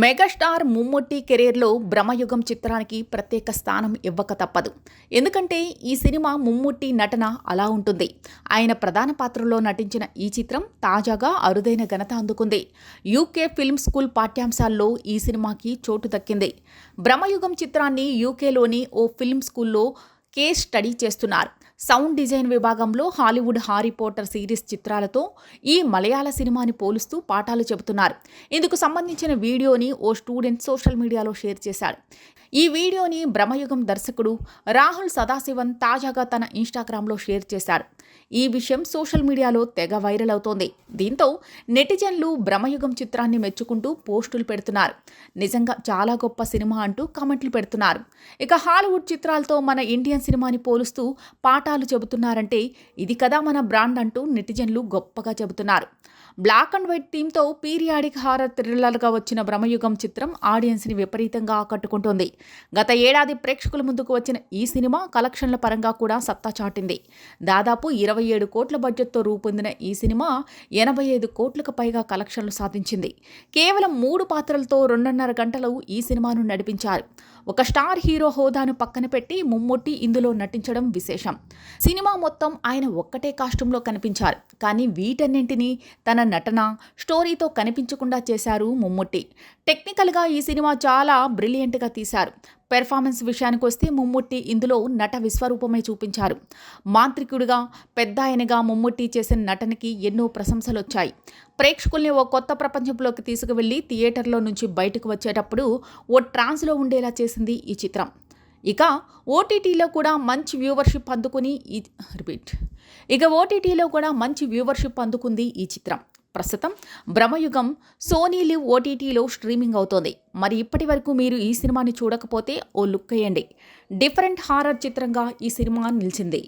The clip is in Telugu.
మెగాస్టార్ మమ్ముట్టి కెరీర్లో బ్రహ్మయుగం చిత్రానికి ప్రత్యేక స్థానం ఇవ్వక తప్పదు. ఎందుకంటే ఈ సినిమా మమ్ముట్టి నటన అలా ఉంటుంది. ఆయన ప్రధాన పాత్రలో నటించిన ఈ చిత్రం తాజాగా అరుదైన ఘనత అందుకుంది. యూకే ఫిల్మ్ స్కూల్ పాఠ్యాంశాల్లో ఈ సినిమాకి చోటు దక్కింది. బ్రహ్మయుగం చిత్రాన్ని యూకేలోని ఓ ఫిల్మ్ స్కూల్లో కేస్ స్టడీ చేస్తున్నారు. సౌండ్ డిజైన్ విభాగంలో హాలీవుడ్ హారీ పోటర్ సిరీస్ చిత్రాలతో ఈ మలయాళ సినిమాని పోలుస్తూ పాఠాలు చెబుతున్నారు. ఇందుకు సంబంధించిన వీడియోని ఓ స్టూడెంట్ సోషల్ మీడియాలో షేర్ చేశాడు. ఈ వీడియోని బ్రహ్మయుగం దర్శకుడు రాహుల్ సదాశివన్ తాజాగా తన ఇన్స్టాగ్రామ్లో షేర్ చేశాడు. ఈ విషయం సోషల్ మీడియాలో తెగ వైరల్ అవుతోంది. దీంతో నెటిజన్లు బ్రహ్మయుగం చిత్రాన్ని మెచ్చుకుంటూ పోస్టులు పెడుతున్నారు. నిజంగా చాలా గొప్ప సినిమా అంటూ కామెంట్లు పెడుతున్నారు. ఇక హాలీవుడ్ చిత్రాలతో మన ఇండియన్ సినిమాని పోలుస్తూ పాఠాలు చెబుతున్నారంటే ఇది కదా మన బ్రాండ్ అంటూ నెటిజన్లు గొప్పగా చెబుతున్నారు. బ్లాక్ అండ్ వైట్ థీమ్తో పీరియాడిక్ హారర్ థ్రిల్లర్గా వచ్చిన బ్రహ్మయుగం చిత్రం ఆడియన్స్ని విపరీతంగా ఆకట్టుకుంటోంది. గత ఏడాది ప్రేక్షకుల ముందుకు వచ్చిన ఈ సినిమా కలెక్షన్ల పరంగా కూడా సత్తా చాటింది. దాదాపు 27 కోట్ల బడ్జెట్తో రూపొందిన ఈ సినిమా 85 కోట్లకు పైగా కలెక్షన్లు సాధించింది. కేవలం 3 పాత్రలతో 2.5 గంటలు ఈ సినిమాను నడిపించారు. ఒక స్టార్ హీరో హోదాను పక్కన పెట్టి మమ్ముట్టి ఇందులో నటించడం విశేషం. సినిమా మొత్తం ఆయన ఒక్కటే కాస్ట్యూమ్లో కనిపించారు. కానీ వీటన్నింటినీ తన నటన, స్టోరీతో కనిపించకుండా చేశారు మమ్ముట్టి. టెక్నికల్గా ఈ సినిమా చాలా బ్రిలియంట్గా తీశారు. పెర్ఫార్మెన్స్ విషయానికి వస్తే మమ్ముట్టి ఇందులో నట విశ్వరూపమే చూపించారు. మాంత్రికుడిగా, పెద్ద ఆయనగా మమ్ముట్టి చేసిన నటనకి ఎన్నో ప్రశంసలు వచ్చాయి. ప్రేక్షకుల్ని ఓ కొత్త ప్రపంచంలోకి తీసుకువెళ్లి థియేటర్లో నుంచి బయటకు వచ్చేటప్పుడు ఓ ట్రాన్స్లో ఉండేలా చేసింది ఈ చిత్రం. ఇక ఓటీటీలో కూడా మంచి వ్యూవర్షిప్ అందుకుంది ఈ చిత్రం. ప్రస్తుతం బ్రహ్మయుగం సోనీ లివ్ ఓటీటీలో స్ట్రీమింగ్ అవుతోంది. మరి ఇప్పటి వరకు మీరు ఈ సినిమాని చూడకపోతే ఓ లుక్ వేయండి. డిఫరెంట్ హారర్ చిత్రంగా ఈ సినిమా నిలిచింది.